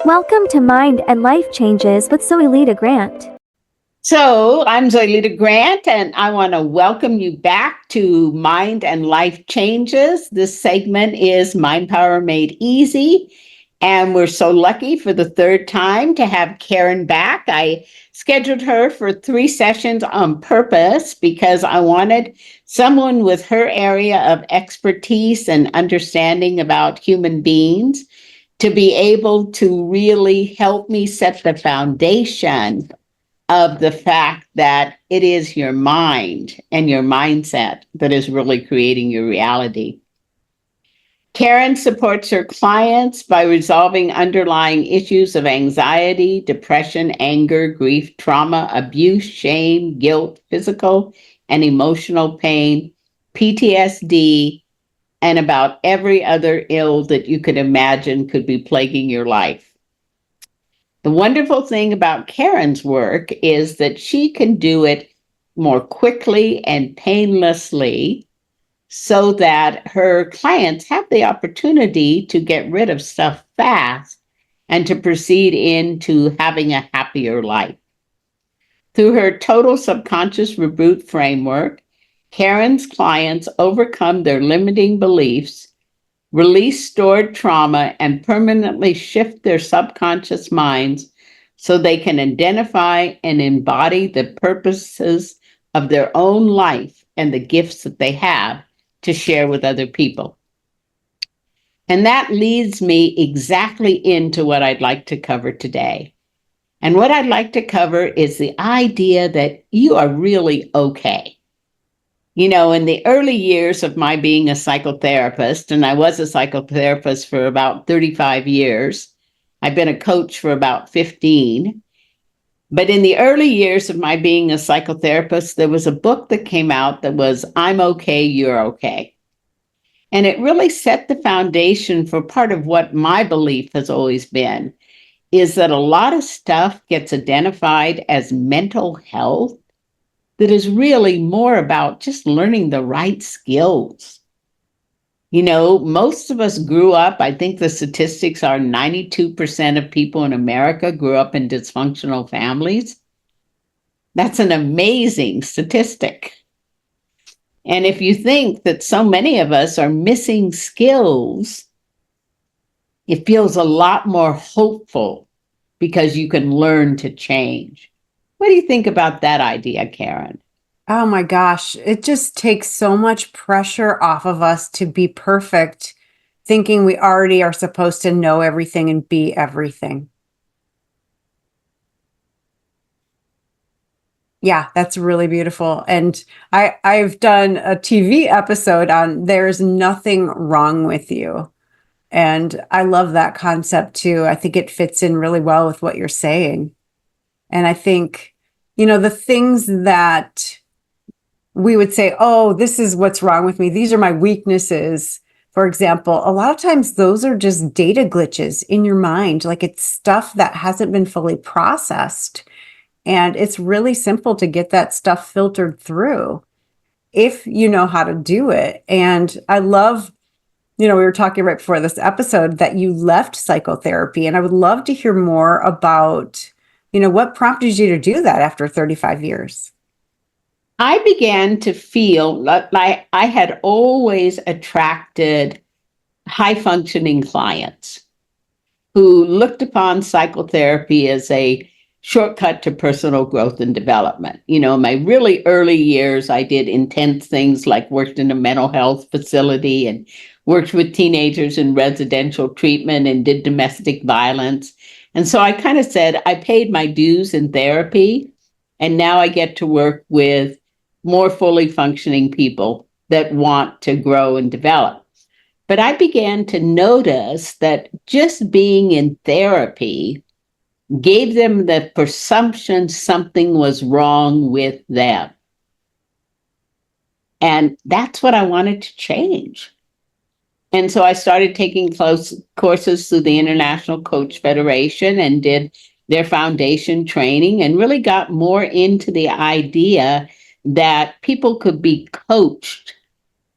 Welcome to Mind and Life Changes with Zoilita Grant. So, I'm Zoilita Grant, and I want to welcome you back to Mind and Life Changes. This segment is Mindpower Made Easy, and we're so lucky for the third time to have Karen back. I scheduled her for 3 sessions on purpose because I wanted someone with her area of expertise and understanding about human beings to be able to really help me set the foundation of the fact that it is your mind and your mindset that is really creating your reality. Karen supports her clients by resolving underlying issues of anxiety, depression, anger, grief, trauma, abuse, shame, guilt, physical and emotional pain, PTSD, and about every other ill that you could imagine could be plaguing your life. The wonderful thing about Karen's work is that she can do it more quickly and painlessly so that her clients have the opportunity to get rid of stuff fast and to proceed into having a happier life. Through her total subconscious reboot framework, Karen's clients overcome their limiting beliefs, release stored trauma, and permanently shift their subconscious minds so they can identify and embody the purposes of their own life and the gifts that they have to share with other people. And that leads me exactly into what I'd like to cover today. And what I'd like to cover is the idea that you are really okay. You know, in the early years of my being a psychotherapist, and I was a psychotherapist for about 35 years, I've been a coach for about 15. But in the early years of my being a psychotherapist, there was a book that came out that was I'm Okay, You're Okay. And it really set the foundation for part of what my belief has always been, is that a lot of stuff gets identified as mental health that is really more about just learning the right skills. You know, most of us grew up, I think the statistics are 92% of people in America grew up in dysfunctional families. That's an amazing statistic. And if you think that so many of us are missing skills, it feels a lot more hopeful because you can learn to change. What do you think about that idea, Karen? Oh my gosh, it just takes so much pressure off of us to be perfect, thinking we already are supposed to know everything and be everything. Yeah, that's really beautiful. And I've done a TV episode on There's Nothing Wrong with You. And I love that concept too. I think it fits in really well with what you're saying. And I think, the things that we would say, oh, this is what's wrong with me. These are my weaknesses. For example, a lot of times those are just data glitches in your mind. Like it's stuff that hasn't been fully processed. And it's really simple to get that stuff filtered through if you know how to do it. And I love, we were talking right before this episode that you left psychotherapy. And I would love to hear more about, what prompted you to do that after 35 years? I began to feel like I had always attracted high functioning clients who looked upon psychotherapy as a shortcut to personal growth and development. You know, in my really early years, I did intense things like worked in a mental health facility and worked with teenagers in residential treatment and did domestic violence. And so I kind of said, I paid my dues in therapy, and now I get to work with more fully functioning people that want to grow and develop. But I began to notice that just being in therapy gave them the presumption something was wrong with them. And that's what I wanted to change. And so I started taking courses through the International Coach Federation and did their foundation training and really got more into the idea that people could be coached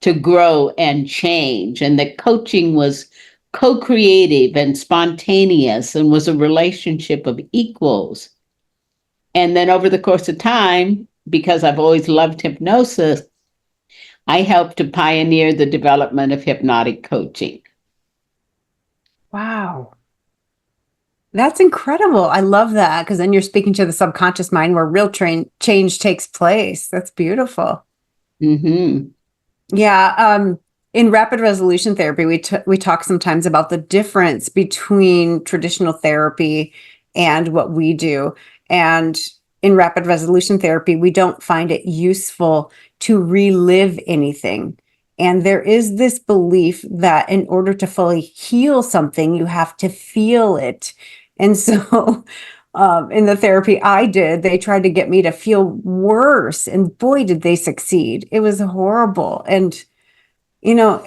to grow and change, and that coaching was co-creative and spontaneous and was a relationship of equals. And then over the course of time, because I've always loved hypnosis, I helped to pioneer the development of hypnotic coaching. Wow. That's incredible. I love that because then you're speaking to the subconscious mind where real change takes place. That's beautiful. Mm-hmm. Yeah. In rapid resolution therapy, we talk sometimes about the difference between traditional therapy and what we do. And in rapid resolution therapy, we don't find it useful to relive anything. And there is this belief that in order to fully heal something, you have to feel it. And so in the therapy I did, they tried to get me to feel worse. And boy, did they succeed. It was horrible. And, you know,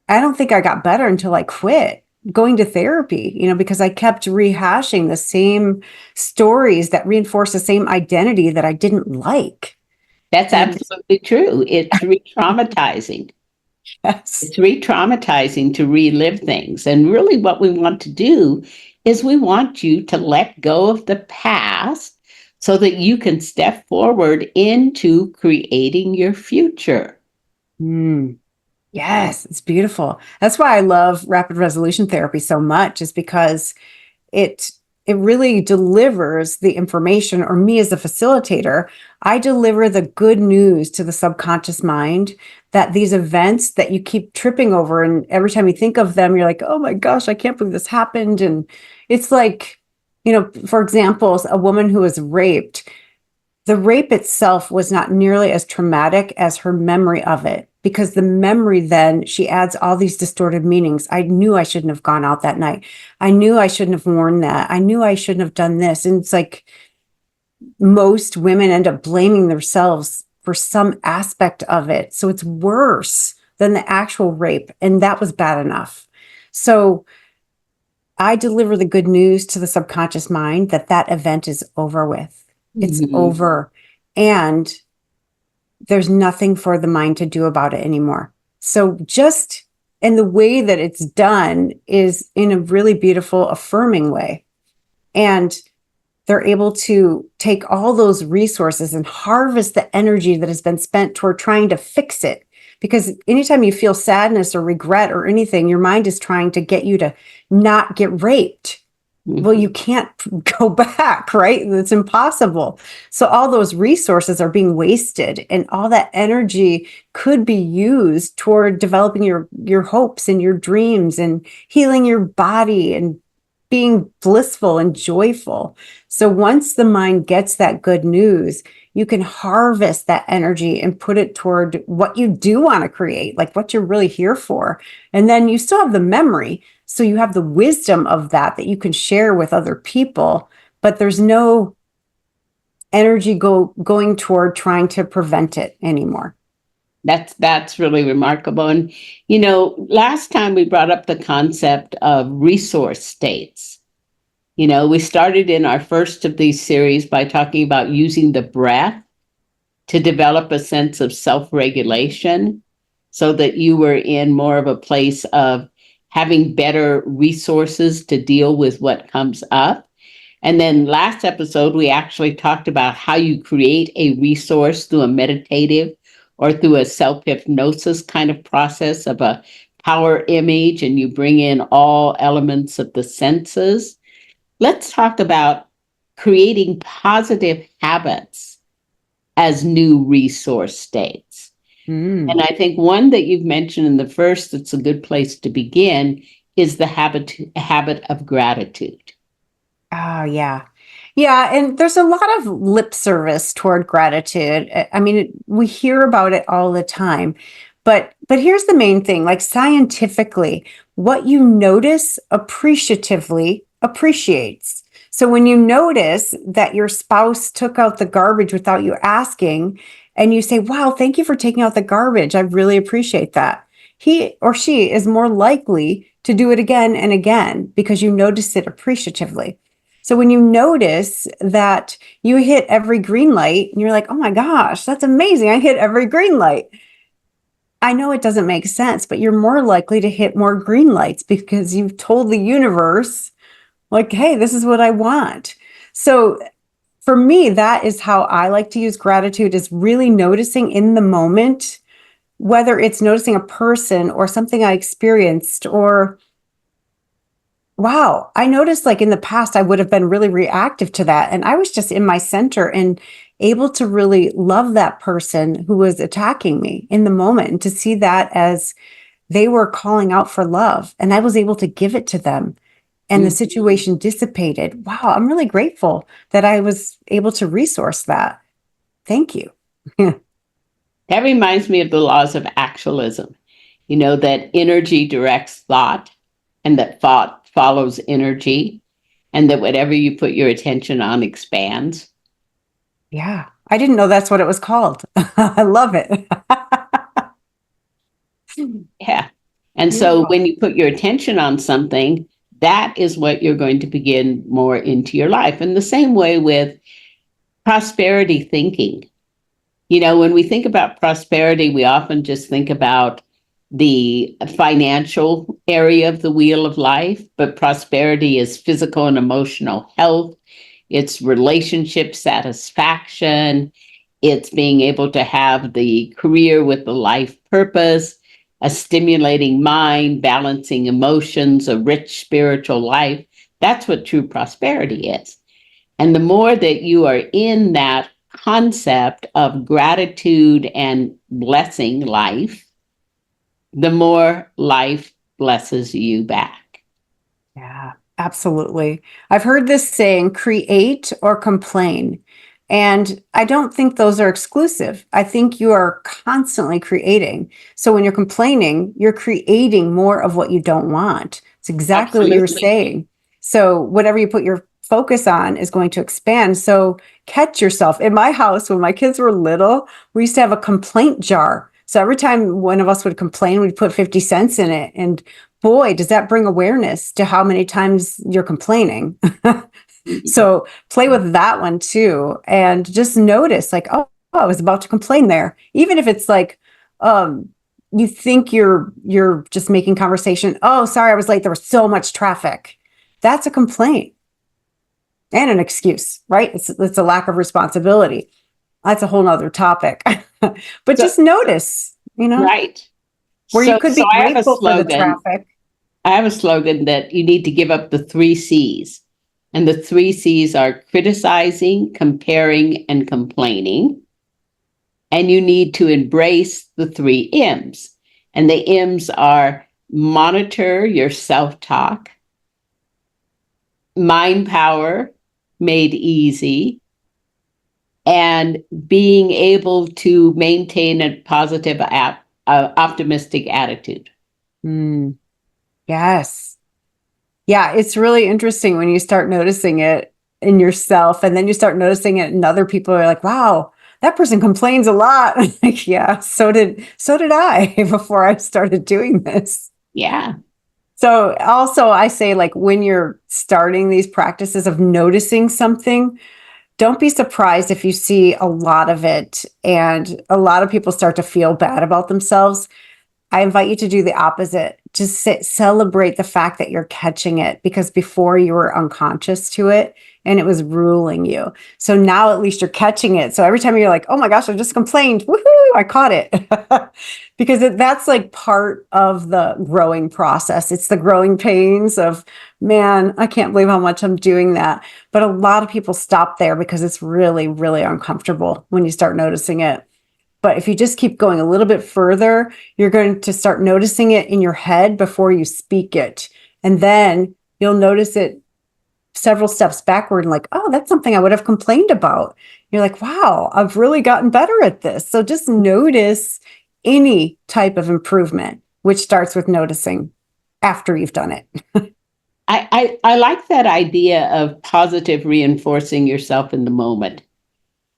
I don't think I got better until I quit going to therapy, because I kept rehashing the same stories that reinforce the same identity that I didn't like. That's And absolutely true. It's re-traumatizing. yes. It's re-traumatizing to relive things. And really what we want to do is we want you to let go of the past so that you can step forward into creating your future. Yes, it's beautiful. That's why I love rapid resolution therapy so much, is because it really delivers the information, or me as a facilitator, I deliver the good news to the subconscious mind that these events that you keep tripping over, and every time you think of them, you're like, oh my gosh, I can't believe this happened. And it's like, for example, a woman who was raped, the rape itself was not nearly as traumatic as her memory of it, because the memory, then she adds all these distorted meanings. I knew I shouldn't have gone out that night. I knew I shouldn't have worn that. I knew I shouldn't have done this. And it's like most women end up blaming themselves for some aspect of it. So it's worse than the actual rape. And that was bad enough. So I deliver the good news to the subconscious mind that that event is over with. It's over. And there's nothing for the mind to do about it anymore. So and the way that it's done is in a really beautiful, affirming way. And they're able to take all those resources and harvest the energy that has been spent toward trying to fix it. Because anytime you feel sadness or regret or anything, your mind is trying to get you to not get raped. Well, you can't go back, right? It's impossible. So all those resources are being wasted, and all that energy could be used toward developing your hopes and your dreams and healing your body and being blissful and joyful. So once the mind gets that good news, you can harvest that energy and put it toward what you do want to create, like what you're really here for. And then you still have the memory. So you have the wisdom of that you can share with other people, but there's no energy going toward trying to prevent it anymore. That's really remarkable. And, last time we brought up the concept of resource states. We started in our first of these series by talking about using the breath to develop a sense of self-regulation so that you were in more of a place of having better resources to deal with what comes up. And then last episode, we actually talked about how you create a resource through a meditative or through a self-hypnosis kind of process of a power image, and you bring in all elements of the senses. Let's talk about creating positive habits as new resource states. And I think one that you've mentioned in the first, that's a good place to begin, is the habit of gratitude. Oh, yeah. Yeah. And there's a lot of lip service toward gratitude. I mean, we hear about it all the time. But here's the main thing, like scientifically, what you notice appreciatively appreciates. So when you notice that your spouse took out the garbage without you asking, and you say, wow, thank you for taking out the garbage, I really appreciate that, he or she is more likely to do it again and again because you notice it appreciatively. So when you notice that you hit every green light and you're like, oh my gosh, that's amazing, I hit every green light, I know it doesn't make sense, but you're more likely to hit more green lights because you've told the universe, like, hey, this is what I want. So for me, that is how I like to use gratitude, is really noticing in the moment, whether it's noticing a person or something I experienced, or wow, I noticed like in the past, I would have been really reactive to that. And I was just in my center and able to really love that person who was attacking me in the moment, and to see that as they were calling out for love. And I was able to give it to them, and the Mhm. situation dissipated. Wow, I'm really grateful that I was able to resource that. Thank you. That reminds me of the laws of actualism, that energy directs thought and that thought follows energy and that whatever you put your attention on expands. Yeah, I didn't know that's what it was called. I love it. Yeah. And so Beautiful. when you put your attention on something, that is what you're going to begin more into your life. And the same way with prosperity thinking. When we think about prosperity, we often just think about the financial area of the wheel of life, but prosperity is physical and emotional health. It's relationship satisfaction. It's being able to have the career with the life purpose, a stimulating mind, balancing emotions, a rich spiritual life. That's what true prosperity is. And the more that you are in that concept of gratitude and blessing life, the more life blesses you back. Yeah, absolutely. I've heard this saying, create or complain. And I don't think those are exclusive. I think you are constantly creating. So when you're complaining, you're creating more of what you don't want. It's exactly what you were Absolutely. saying. So whatever you put your focus on is going to expand. So catch yourself. In my house, when my kids were little, we used to have a complaint jar. So every time one of us would complain, we'd put 50 cents in it. And boy, does that bring awareness to how many times you're complaining. So play with that one too, and just notice like, oh, I was about to complain there. Even if it's like, you think you're just making conversation. Oh, sorry, I was late. There was so much traffic. That's a complaint and an excuse, right? It's a lack of responsibility. That's a whole nother topic. But So, just notice, right. where you So, could so be I have a grateful for the slogan. traffic. I have a slogan that you need to give up the 3 C's. And the 3 C's are criticizing, comparing, and complaining. And you need to embrace the 3 M's. And the M's are monitor your self-talk, mind power made easy, and being able to maintain a positive, optimistic attitude. Mm, yes. Yeah, it's really interesting when you start noticing it in yourself, and then you start noticing it in other people. Are like, wow, that person complains a lot. Like, yeah, so did I before I started doing this. Yeah. So also I say, like, when you're starting these practices of noticing something, don't be surprised if you see a lot of it and a lot of people start to feel bad about themselves. I invite you to do the opposite. Just celebrate the fact that you're catching it, because before you were unconscious to it and it was ruling you. So now at least you're catching it. So every time you're like, oh my gosh, I just complained. Woohoo, I caught it. Because that's like part of the growing process. It's the growing pains of, man, I can't believe how much I'm doing that. But a lot of people stop there because it's really, really uncomfortable when you start noticing it. But if you just keep going a little bit further, you're going to start noticing it in your head before you speak it. And then you'll notice it several steps backward and like, oh, that's something I would have complained about. You're like, wow, I've really gotten better at this. So just notice any type of improvement, which starts with noticing after you've done it. I like that idea of positive reinforcing yourself in the moment.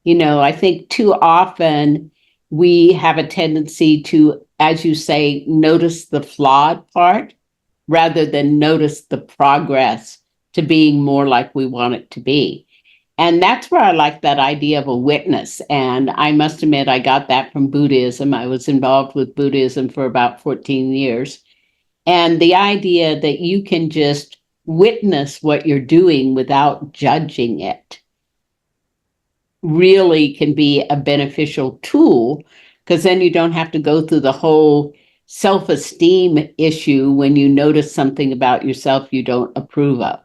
I think too often we have a tendency to, as you say, notice the flawed part rather than notice the progress to being more like we want it to be. And that's where I like that idea of a witness. And I must admit, I got that from Buddhism. I was involved with Buddhism for about 14 years. And the idea that you can just witness what you're doing without judging it really can be a beneficial tool, because then you don't have to go through the whole self-esteem issue when you notice something about yourself you don't approve of.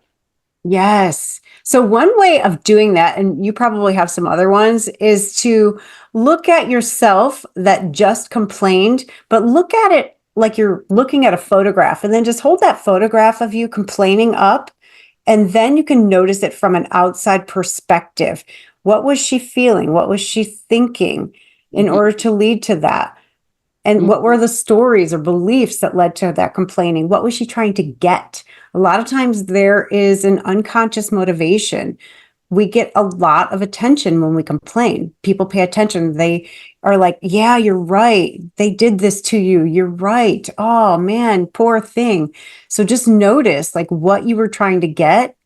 Yes. So one way of doing that, and you probably have some other ones, is to look at yourself that just complained, but look at it like you're looking at a photograph, and then just hold that photograph of you complaining up, and then you can notice it from an outside perspective. What was she feeling? What was she thinking in Mhm. order to lead to that? And what were the stories or beliefs that led to that complaining? What was she trying to get? A lot of times there is an unconscious motivation. We get a lot of attention when we complain. People pay attention. They are like, yeah, you're right. They did this to you. You're right. Oh man, poor thing. So just notice like what you were trying to get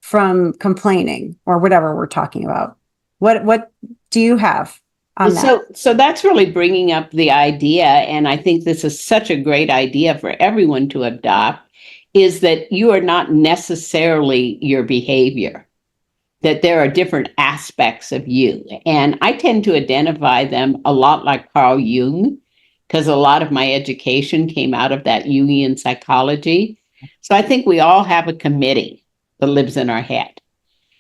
from complaining or whatever we're talking about. What do you have on that? So that's really bringing up the idea, and I think this is such a great idea for everyone to adopt, is that you are not necessarily your behavior, that there are different aspects of you. And I tend to identify them a lot like Carl Jung, because a lot of my education came out of that Jungian psychology. So I think we all have a committee that lives in our head.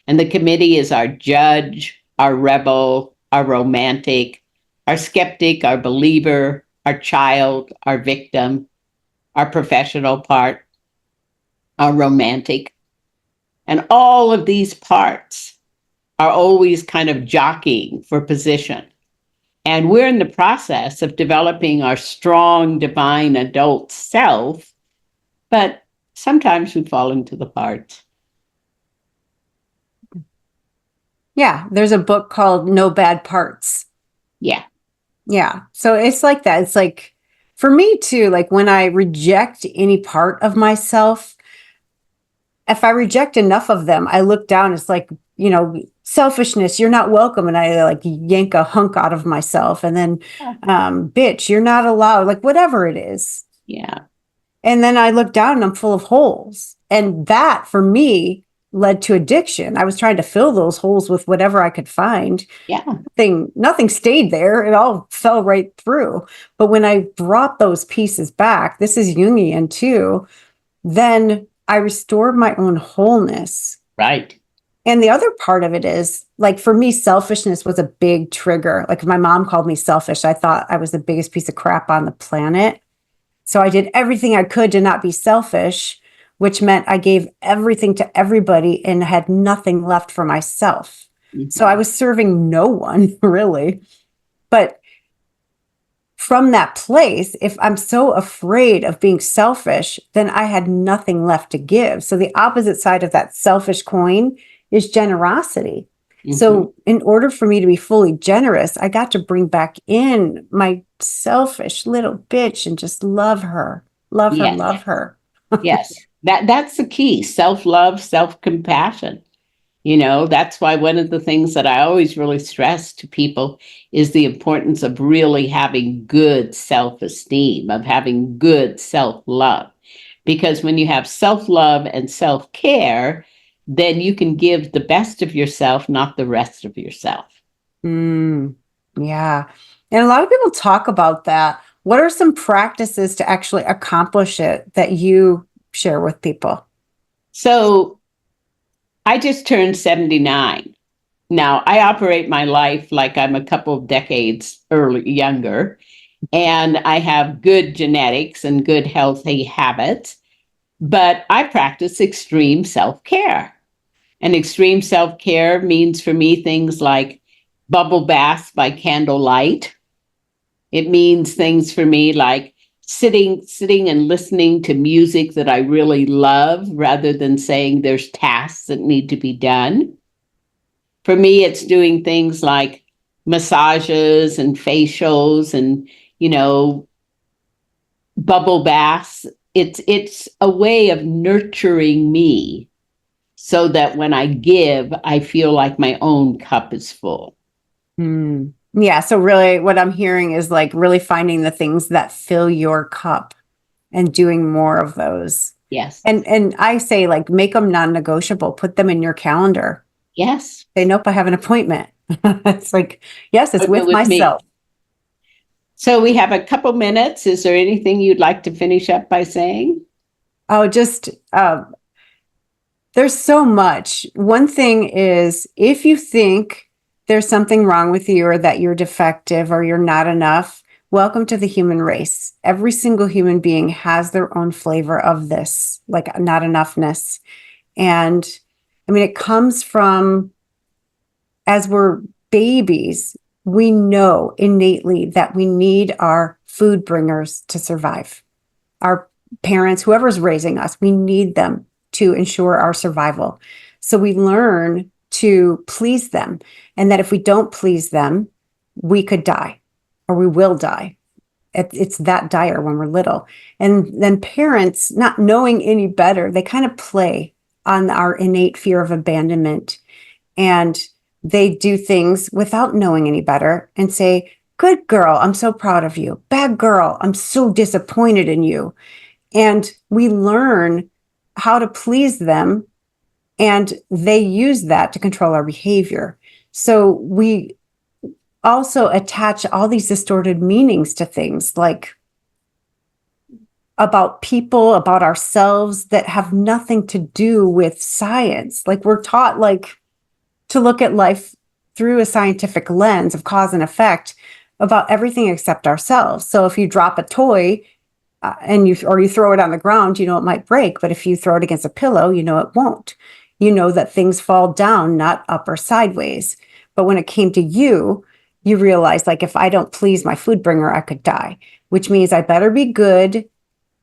And the committee is our judge, our rebel, our romantic, our skeptic, our believer, our child, our victim, our professional part, our romantic. And all of these parts are always kind of jockeying for position. And we're in the process of developing our strong, divine adult self, but sometimes we fall into the parts. Yeah, there's a book called No Bad Parts. Yeah. Yeah. So it's like that. It's like for me too, like when I reject any part of myself, if I reject enough of them, I look down, it's like, selfishness, you're not welcome. And I like yank a hunk out of myself. And then, bitch, you're not allowed, like whatever it is. Yeah. And then I look down and I'm full of holes. And that for me led to addiction. I was trying to fill those holes with whatever I could find. Yeah. Nothing stayed there. It all fell right through. But when I brought those pieces back, this is Jungian too, then I restored my own wholeness. Right. And the other part of it is like for me, selfishness was a big trigger. Like if my mom called me selfish, I thought I was the biggest piece of crap on the planet. So I did everything I could to not be selfish, which meant I gave everything to everybody and had nothing left for myself. Mm-hmm. So I was serving no one really. But from that place, if I'm so afraid of being selfish, then I had nothing left to give. So the opposite side of that selfish coin is generosity. Mm-hmm. So in order for me to be fully generous, I got to bring back in my selfish little bitch and just love her, love her, love her. Yes, that's the key. Self-love, self-compassion. That's why one of the things that I always really stress to people is the importance of really having good self-esteem, of having good self-love. Because when you have self-love and self-care, then you can give the best of yourself, not the rest of yourself. Yeah. And a lot of people talk about that. What are some practices to actually accomplish it that you share with people? So I just turned 79. Now, I operate my life like I'm a couple of decades younger, and I have good genetics and good healthy habits, but I practice extreme self-care. And extreme self-care means for me things like bubble baths by candlelight. It means things for me like sitting and listening to music that I really love rather than saying there's tasks that need to be done. For me, it's doing things like massages and facials and, bubble baths. It's a way of nurturing me so that when I give, I feel like my own cup is full. Yeah. So really what I'm hearing is like really finding the things that fill your cup and doing more of those. Yes. And I say like make them non-negotiable, put them in your calendar. Yes. Say, nope, I have an appointment. It's like, yes, it's with myself. Me. So we have a couple minutes. Is there anything you'd like to finish up by saying? Oh, just there's so much. One thing is if you think there's something wrong with you or that you're defective or you're not enough, welcome to the human race. Every single human being has their own flavor of this, like not enoughness. And I mean, it comes from as we're babies, we know innately that we need our food bringers to survive. Our parents, whoever's raising us, we need them to ensure our survival. So we learn to please them. And that if we don't please them, we could die or we will die. It's that dire when we're little. And then parents, not knowing any better, they kind of play on our innate fear of abandonment. And they do things without knowing any better and say, good girl, I'm so proud of you. Bad girl, I'm so disappointed in you. And we learn how to please them, and they use that to control our behavior. So we also attach all these distorted meanings to things like about people, about ourselves that have nothing to do with science. Like we're taught like to look at life through a scientific lens of cause and effect about everything except ourselves. So if you drop a toy and you throw it on the ground, you know it might break. But if you throw it against a pillow, you know it won't. You know that things fall down, not up or sideways. But when it came to you, you realize like if I don't please my food bringer, I could die, which means I better be good.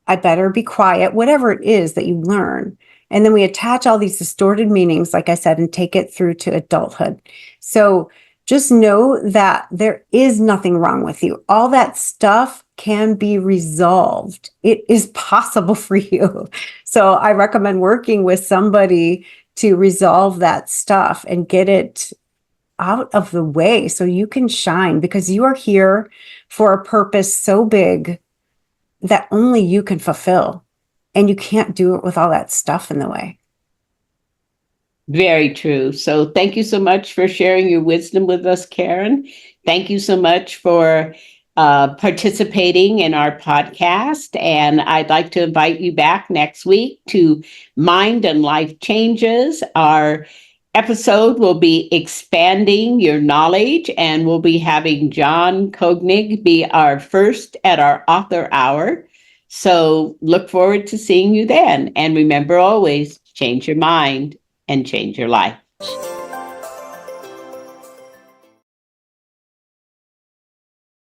I better be quiet, whatever it is that you learn. And then we attach all these distorted meanings, like I said, and take it through to adulthood. So just know that there is nothing wrong with you. All that stuff can be resolved. It is possible for you. So I recommend working with somebody to resolve that stuff and get it out of the way so you can shine, because you are here for a purpose so big that only you can fulfill. And you can't do it with all that stuff in the way. Very true. So thank you so much for sharing your wisdom with us, Karen. Thank you so much for participating in our podcast. And I'd like to invite you back next week to Mind and Life Changes. Our episode will be expanding your knowledge, and we'll be having John Koenig be our first at our author hour. So look forward to seeing you then. And remember always, change your mind and change your life.